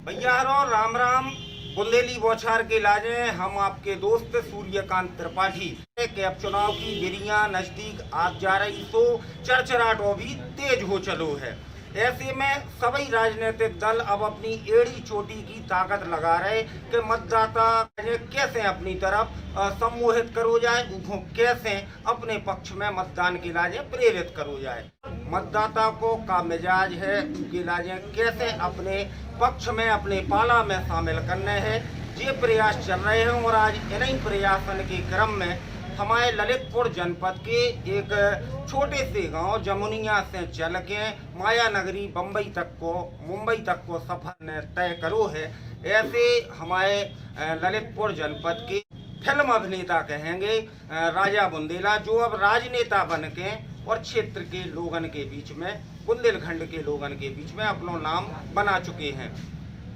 भैया राम राम। बुंदेली बौछार के लाजे हम आपके दोस्त सूर्यकांत त्रिपाठी के अब चुनाव की गिरियां नजदीक आप जा रही तो चरचराट भी तेज हो चलो है। ऐसे में सभी राजनीतिक दल अब अपनी एड़ी चोटी की ताकत लगा रहे कि मतदाता कैसे अपनी तरफ सम्मोहित करो जाए, उनको कैसे अपने पक्ष में मतदान के लाजे प्रेरित करो जाए। मतदाता को का मिजाज है उनके लाजे कैसे अपने पक्ष में अपने पाला में शामिल करने हैं, ये प्रयास चल रहे हैं। और आज इन्हीं प्रयासन के क्रम में हमारे ललितपुर जनपद के एक छोटे से गांव जमुनिया से चल के माया नगरी मुंबई तक को सफर ने तय करो है। ऐसे हमारे ललितपुर जनपद के फिल्म अभिनेता कहेंगे राजा बुंदेला, जो अब राजनेता बन के और क्षेत्र के लोगन के बीच में, बुंदेलखंड के लोगन के बीच में अपना नाम बना चुके हैं।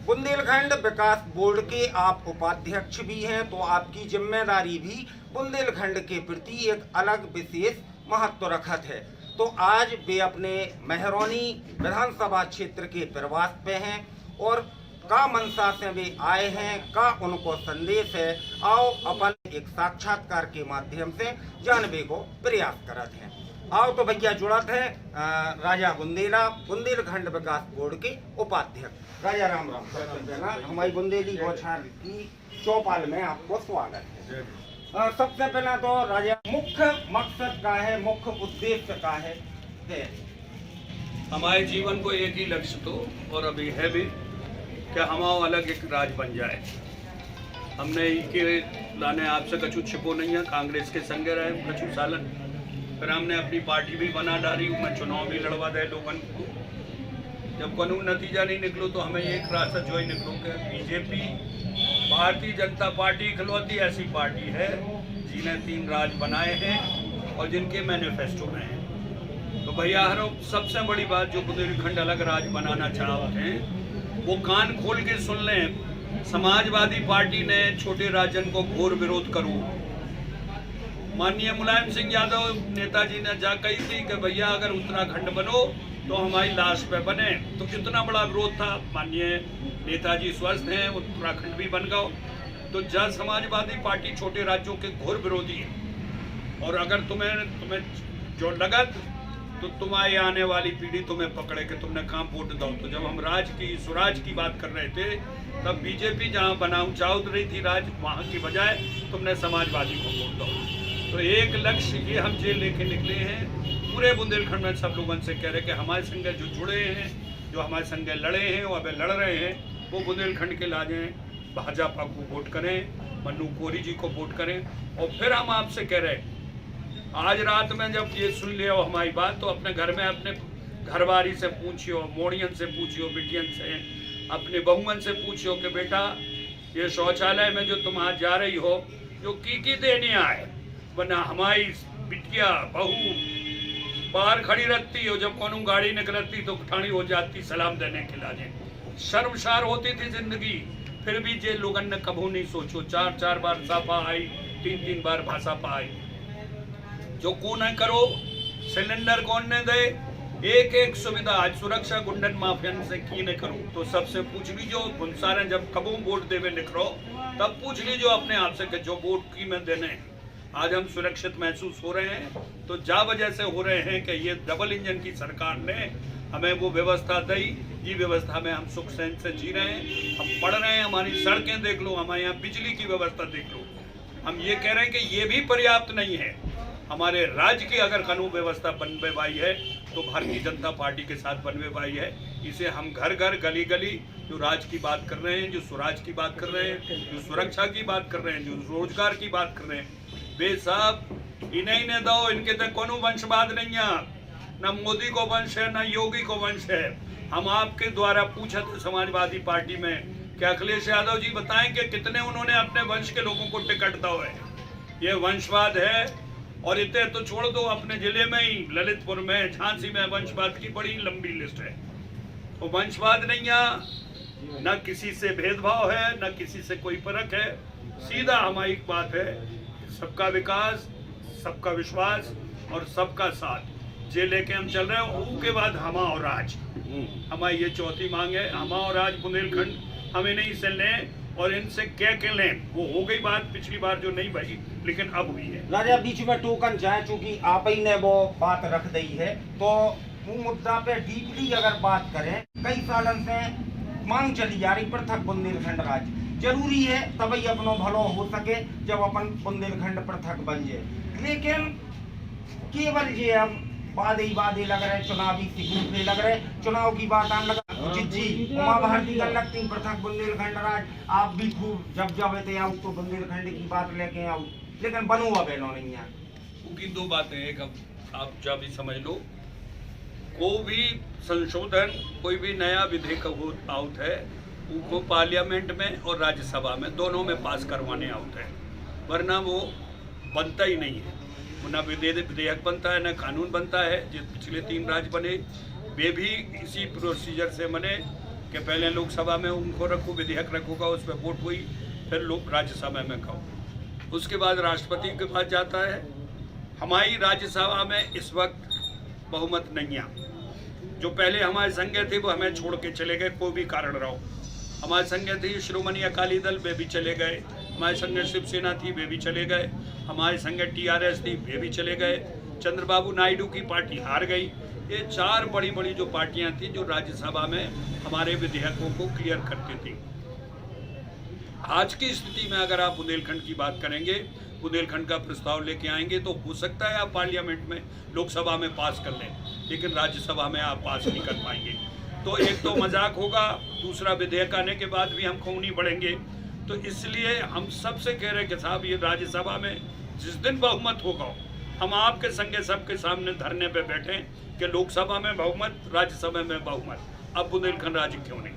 बुंदेलखंड विकास बोर्ड के आप उपाध्यक्ष भी हैं, तो आपकी जिम्मेदारी भी बुंदेलखंड के प्रति एक अलग विशेष महत्व रखत है। तो आज वे अपने मेहरौनी विधानसभा क्षेत्र के प्रवास पे हैं और का मनसा से वे आए हैं, का उनको संदेश है, आओ अपन एक साक्षात्कार के माध्यम से जानने को प्रयास करते हैं। आओ तो भैया जुड़त है राजा बुंदेला, बुंदेलखंड विकास बोर्ड के उपाध्यक्ष। राजा राम राम। हमारी बुंदेली बौछार की चौपाल में आपको स्वागत है। सबसे पहला तो राजा मुख्य मकसद का है, मुख्य उद्देश्य का है हमारे जीवन को एक ही लक्ष्य तो और अभी है भी कि हमारा अलग एक राज बन जाए। हमने इनके लाने आपसे कछु छिपो नहीं है, कांग्रेस के संग रहे कछु सालन, फिर हमने अपनी पार्टी भी बना डाली, मैं चुनाव भी लड़वा दे लोगन को। जब कानून नतीजा नहीं निकलो तो हमें एक रास्ता जो ही निकलो कि बीजेपी भारतीय जनता पार्टी इकलौती ऐसी पार्टी है जिन्हें 3 राज बनाए हैं और जिनके मैनिफेस्टो में हैं। तो भैया सबसे बड़ी बात जो बुंदेलखंड अलग राज बनाना चाहते हैं वो कान खोल के सुन लें। समाजवादी पार्टी ने छोटे राज्यन को घोर विरोध करो। माननीय मुलायम सिंह यादव नेताजी ने जा कही थी कि भैया अगर उत्तराखंड बनो तो हमारी लाश पे बने, तो कितना बड़ा विरोध था। माननीय नेताजी स्वस्थ हैं, उत्तराखंड भी बन गए। तो जन समाजवादी पार्टी छोटे राज्यों के घोर विरोधी है। और अगर तुम्हें जो लगत तो तुम्हारी आने वाली पीढ़ी तुम्हें पकड़े कि तुमने कहाँ वोट दो। तो जब हम स्वराज की बात कर रहे थे तब बीजेपी जहाँ बनाऊ चाह रही थी राज, वहाँ की बजाय तुमने समाजवादी को वोट दो। तो एक लक्ष्य ये हम जे लेके निकले हैं। पूरे बुंदेलखंड में सब लोगों से कह रहे कि हमारे संग जो जुड़े हैं, जो हमारे संग लड़े हैं और अब लड़ रहे हैं, वो बुंदेलखंड के लाजे भाजपा को वोट करें, मन्नू कोरी जी को वोट करें। और फिर हम आपसे कह रहे आज रात में जब ये सुन लियो हमारी बात तो अपने घर में अपने घरवारी से पूछियो, मोड़ियन से पूछियो, बिटियन से, अपने बहुअन से पूछियो कि बेटा ये शौचालय में जो तुम आज जा रही हो जो की देने आए, वरना हमारी बिटिया बहू बाहर खड़ी रहती हो, जब कौन गाड़ी निकलती तो ठाणी हो जाती सलाम देने के लाने। शर्मसार होती थी जिंदगी, फिर भी जे लोगन ने कभू नहीं सोचो। 4 बार सापा आई, 3 बार भासापा आई। जो कौन है करो, सिलेंडर कौन ने दे, एक सुविधा आज सुरक्षा गुंडन माफियन से की न करो। तो सबसे पूछ लीजो गुनसारे जब कबू वोट देवे निकलो तब पूछ लीजो अपने आप से कि जो वोट की में देने आज हम सुरक्षित महसूस हो रहे हैं। तो जा वजह से हो रहे हैं कि ये डबल इंजन की सरकार ने हमें वो व्यवस्था दी, ये व्यवस्था में हम सुख सैन से जी रहे हैं, हम पढ़ रहे हैं। हमारी सड़कें देख लो, हमारे यहाँ बिजली की व्यवस्था देख लो। हम ये कह रहे हैं कि ये भी पर्याप्त नहीं है। हमारे राज्य की अगर कानून व्यवस्था बनवे पाई है तो भारतीय जनता पार्टी के साथ बनवे पाई है। इसे हम घर घर गली गली जो राज की बात कर रहे हैं, जो स्वराज की बात कर रहे हैं, जो सुरक्षा की बात कर रहे हैं, जो रोजगार की बात कर रहे हैं, वे सब इन्हीं ने दो। इनके तक कोनो वंशवाद नहीं है, न मोदी को वंश है न योगी को वंश है। हम आपके द्वारा पूछा थे समाजवादी पार्टी में कि अखिलेश यादव जी बताएं कि कितने उन्होंने अपने वंश के लोगों को टिकट दो है। ये वंशवाद है। और इतने तो छोड़ दो, अपने जिले में ही ललितपुर में, झांसी में वंशवाद की बड़ी लंबी लिस्ट है। तो वंशवाद नहीं है, न किसी से भेदभाव है, न किसी से कोई फर्क है। सीधा हमारी बात है सबका विकास, सबका विश्वास और सबका साथ जे लेके हम चल रहे हैं। उसके बाद हमा और राज, हमारी ये चौथी मांग है। हमा और राज बुंदेलखंड हमें नहीं से लें और इनसे कह लें। वो हो गई बात पिछली बार जो नहीं भाई, लेकिन अब हुई है। राजा बीच में टोकन चाहे, चूंकि आप ही ने वो बात रख दी है, तो वो मुद्दा पे डीपली अगर बात करें, कई सालों से मांग चली जा रही पृथक बुंदेलखंड राज्य जरूरी है, तभी अपनो भलो हो सके जब अपन बुंदेलखंड पृथक बन जाए। लेकिन केवल ये अब वादे लग रहे, चुनावी सिक्योरिटी लग रहे, चुनाव की बात आने लगा जी उमा भारती कर लगती पृथक बुंदेलखंड राज। आप भी खूब जब थे आओ तो बुंदेलखंड की बात लेके आओ, लेकिन बनो अब नहीं है। उनकी दो बातें, एक अब आप जब भी समझ लो, कोई भी संशोधन, कोई भी नया विधेयक आउट है, उनको पार्लियामेंट में और राज्यसभा में दोनों में पास करवाने आउट है, वरना वो बनता ही नहीं है। ना विधेयक बनता है, ना कानून बनता है। जो पिछले 3 राज्य बने वे भी इसी प्रोसीजर से बने कि पहले लोकसभा में उनको रखो, विधेयक रखोगा, उस पर वोट हुई, फिर लोग राज्यसभा में कहो, उसके बाद राष्ट्रपति के पास जाता है। हमारी राज्यसभा में इस वक्त बहुमत नहीं है। जो पहले हमारे संघ थे वो हमें छोड़ के चले गए, कोई भी कारण रहो। हमारे संघ थी श्रोमणी अकाली दल, वे भी चले गए। हमारे संघ शिवसेना थी, वे भी चले गए। हमारे संघ TRS थी, वे भी चले गए। चंद्रबाबू नायडू की पार्टी हार गई। ये 4 बड़ी बड़ी जो पार्टियां थी जो राज्यसभा में हमारे विधेयकों को क्लियर करती थी। आज की स्थिति में अगर आप बुंदेलखंड की बात करेंगे, बुंदेलखंड का प्रस्ताव लेके आएंगे, तो हो सकता है आप पार्लियामेंट में, लोकसभा में पास कर लें, लेकिन राज्यसभा में आप पास नहीं कर पाएंगे। तो एक तो मजाक होगा, दूसरा विधेयक आने के बाद भी हम खूनी बढ़ेंगे। तो इसलिए हम सबसे कह रहे हैं कि साहब ये राज्यसभा में जिस दिन बहुमत होगा, हम आपके संगे सबके सामने धरने पे बैठे कि लोकसभा में बहुमत, राज्यसभा में बहुमत, अब बुंदेलखंड राज्य क्यों नहीं।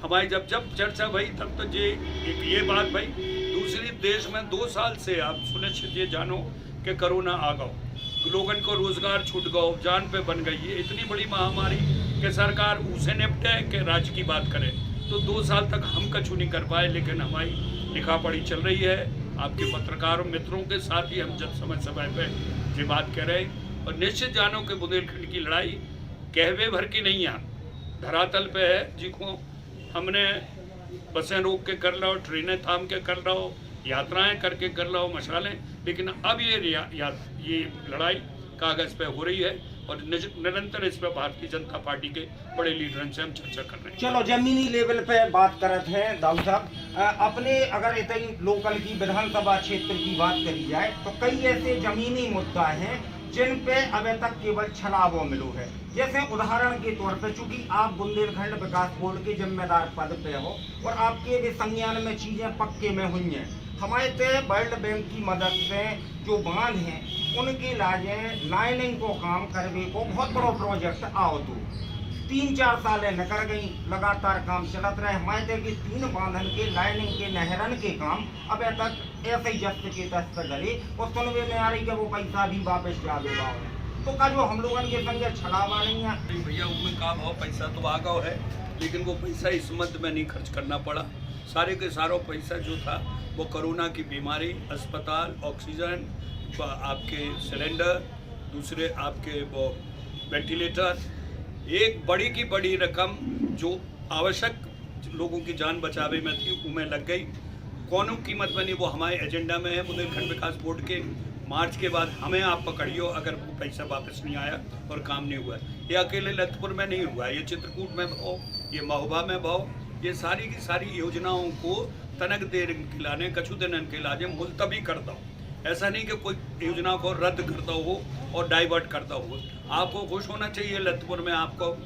हमारी जब चर्चा भई तब तो ये बात भाई। दूसरी, देश में 2 साल से आप सुनिश्चित ये जानो कि कोरोना आ गओ, लोगन को रोजगार छूट गओ, जान पे बन गई। ये इतनी बड़ी महामारी कि सरकार उसे निपटे कि राज्य की बात करे। तो 2 साल तक हम कछु नहीं कर पाए, लेकिन हमारी लिखा पढ़ी चल रही है। आपके पत्रकारों मित्रों के साथ ही हम जब समय पे ये बात कह रहे हैं। और निश्चित जानो कि बुंदेलखंड की लड़ाई कहवे भर की नहीं है, धरातल पे है। जिसको हमने बसें रोक के कर लो, ट्रेनें थाम के कर लो, यात्राएं करके कर लो, मशालें, लेकिन अब ये लड़ाई कागज पे हो रही है और निरंतर इस पर भारतीय जनता पार्टी के बड़े लीडरों से हम चर्चा कर रहे हैं। चलो जमीनी लेवल पे बात करते हैं दाऊद साहब, अपने अगर इतनी लोकल की विधानसभा क्षेत्र की बात करी जाए तो कई ऐसे जमीनी मुद्दा हैं जिन पे अभी तक केवल छलावो मिलो है। जैसे उदाहरण के तौर पे, चूंकि आप बुंदेलखंड विकास बोर्ड के जिम्मेदार पद पे हो और आपके भी संज्ञान में चीजें पक्के में हुई हैं, हमारे ते वर्ल्ड बैंक की मदद से जो बांध हैं उनकी लाजें लाइनिंग को काम करने को बहुत बड़ा प्रोजेक्ट आओ तो 3-4 सालें निकल गई, लगातार काम चलत रहे। हमारे कि 3 बांधन के लाइनिंग के नहरन के काम अब तक ऐसे ही जस्त के तस्त डले और सुनवे में आ रही कि वो पैसा भी वापस जाएगा। तो का जो हम लोगों के संग छलावा नहीं है भैया, उनमें काम हो, पैसा तो आ गया है, लेकिन वो पैसा इस मद में नहीं खर्च करना पड़ा। सारे के सारा पैसा जो था वो कोरोना की बीमारी, अस्पताल, ऑक्सीजन, आपके सिलेंडर, दूसरे आपके वो वेंटिलेटर, एक बड़ी की बड़ी रकम जो आवश्यक लोगों की जान बचावे में थी उनमें लग गई। कौनों कीमत में नहीं, वो हमारे एजेंडा में है। बुंदेलखंड विकास बोर्ड के मार्च के बाद हमें आप पकड़ियो अगर वो पैसा वापस नहीं आया और काम नहीं हुआ। ये अकेले लखनपुर में नहीं हुआ, ये चित्रकूट में भाव, ये महोबा में भाव, ये सारी की सारी योजनाओं को तनक देर खिलाने, कछु दिन के लाजे मुलतवी करता हो। ऐसा नहीं कि कोई योजना को रद्द करता हो और डाइवर्ट करता हो। आपको खुश होना चाहिए लखनपुर में आपको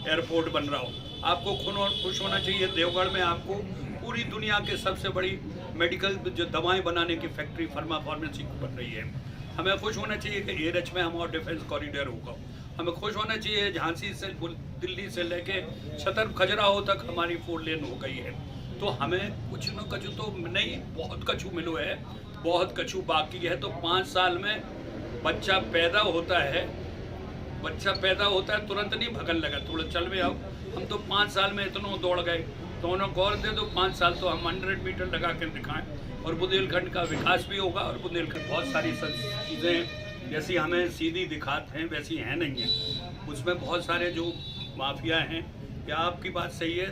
एयरपोर्ट बन रहा हो, आपको खुश होना चाहिए देवगढ़ में आपको पूरी दुनिया के सबसे बड़ी मेडिकल जो दवाएं बनाने की फैक्ट्री फार्मा फार्मेसी बन रही है। हमें खुश होना चाहिए कि एयरएच में हमारा डिफेंस कॉरिडोर होगा। हमें खुश होना चाहिए झांसी से दिल्ली से लेके छतर खजुराहो तक हमारी 4 लेन हो गई है। तो हमें कुछ न कछु तो नहीं, बहुत कछु मिलो है, बहुत कछु बाकी है। तो 5 साल में बच्चा पैदा होता है तुरंत नहीं भगन लगा, थोड़ा चल में आओ। हम तो 5 साल में इतना दौड़ गए, दोनों गौर दे दो 5 साल तो हम 100 मीटर लगा के दिखाएं और बुंदेलखंड का विकास भी होगा। और बुंदेलखंड बहुत सारी चीज़ें जैसी हमें सीधी दिखाते हैं वैसी हैं नहीं है, उसमें बहुत सारे जो माफिया हैं। क्या आपकी बात सही है,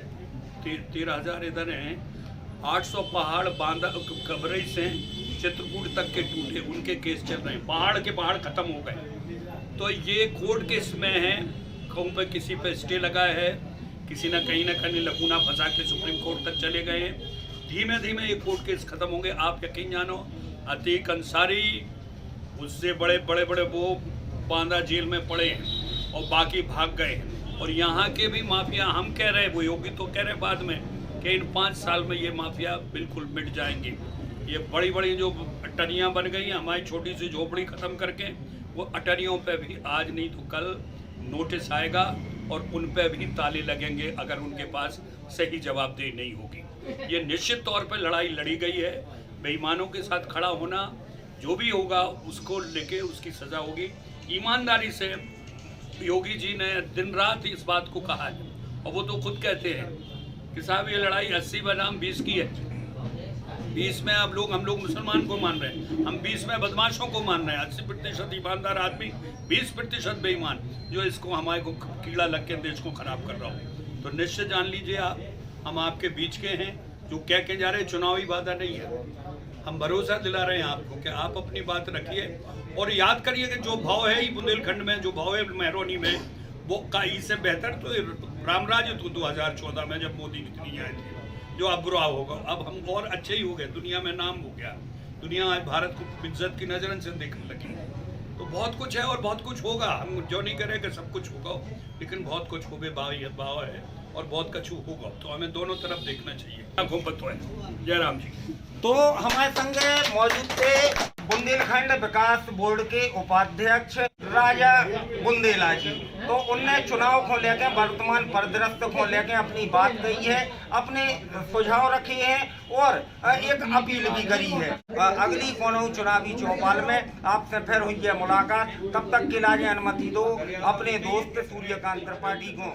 13,000 इधर हैं, 800 पहाड़ बांधा कबरई से चित्रकूट तक के टूटे, उनके केस चल रहे हैं। पहाड़ के पहाड़ खत्म हो गए। तो ये कोर्ट केस में है, कहूँ पे किसी पे स्टे लगा है, किसी ना कहीं लकूना फंसा के सुप्रीम कोर्ट तक चले गए हैं। धीमे धीमे ये कोर्ट केस खत्म होंगे। आप यकीन जानो, अतीक अंसारी उससे बड़े वो बांदा जेल में पड़े हैं और बाकी भाग गए हैं। और यहाँ के भी माफिया, हम कह रहे हैं, वो योगी तो कह रहे हैं बाद में कि इन 5 साल में ये माफिया बिल्कुल मिट जाएंगे। ये बड़ी जो अटरियाँ बन गई हैं, हमारी छोटी सी झोपड़ी ख़त्म करके, वो अटरियों पे भी आज नहीं तो कल नोटिस आएगा और उन पे भी ताले लगेंगे अगर उनके पास सही जवाबदेही नहीं होगी। ये निश्चित तौर पर लड़ाई लड़ी गई है। बेईमानों के साथ खड़ा होना, जो भी होगा उसको लेके उसकी सज़ा होगी। ईमानदारी से योगी जी ने दिन रात इस बात को कहा है और वो तो खुद कहते हैं कि साहब ये लड़ाई 80 बनाम 20 की है। 20 में हम लोग मुसलमान को मान रहे हैं, हम 20 में बदमाशों को मान रहे हैं। 80% ईमानदार आदमी, 20% बेईमान, जो इसको हमारे को कीड़ा लग के देश को खराब कर रहा हो। तो निश्चित जान लीजिए आप, हम आपके बीच के हैं। जो कह के जा रहे हैं चुनावी वादा नहीं है, हम भरोसा दिला रहे हैं आपको कि आप अपनी बात रखिए और याद करिए कि जो भाव है ये बुंदेलखंड में, जो भाव है मेहरौनी में, वो काई से बेहतर तो रामराज तो 2014 में जब मोदी कितनी आए थे, जो अब बुरा होगा। अब हम और अच्छे ही हो गए, दुनिया में नाम हो गया, दुनिया आज भारत को इज्जत की नजर से देखने लगी। तो बहुत कुछ है और बहुत कुछ होगा। हम जो नहीं करें कि सब कुछ होगा, लेकिन बहुत कुछ होगे भाव है और बहुत कुछ होगा। तो हमें दोनों तरफ देखना चाहिए। घूमत है। जय राम जी। तो हमारे संग मौजूद थे बुंदेलखंड विकास बोर्ड के उपाध्यक्ष राजा बुंदेला जी। तो उनने चुनाव को लेकर, वर्तमान परिदृश्य को लेकर अपनी बात कही है, अपने सुझाव रखे हैं और एक अपील भी करी है। अगली कोनो चुनावी चौपाल में आपसे फिर हुई है मुलाकात। तब तक के लिए अनुमति दो अपने दोस्त सूर्यकांत त्रिपाठी को।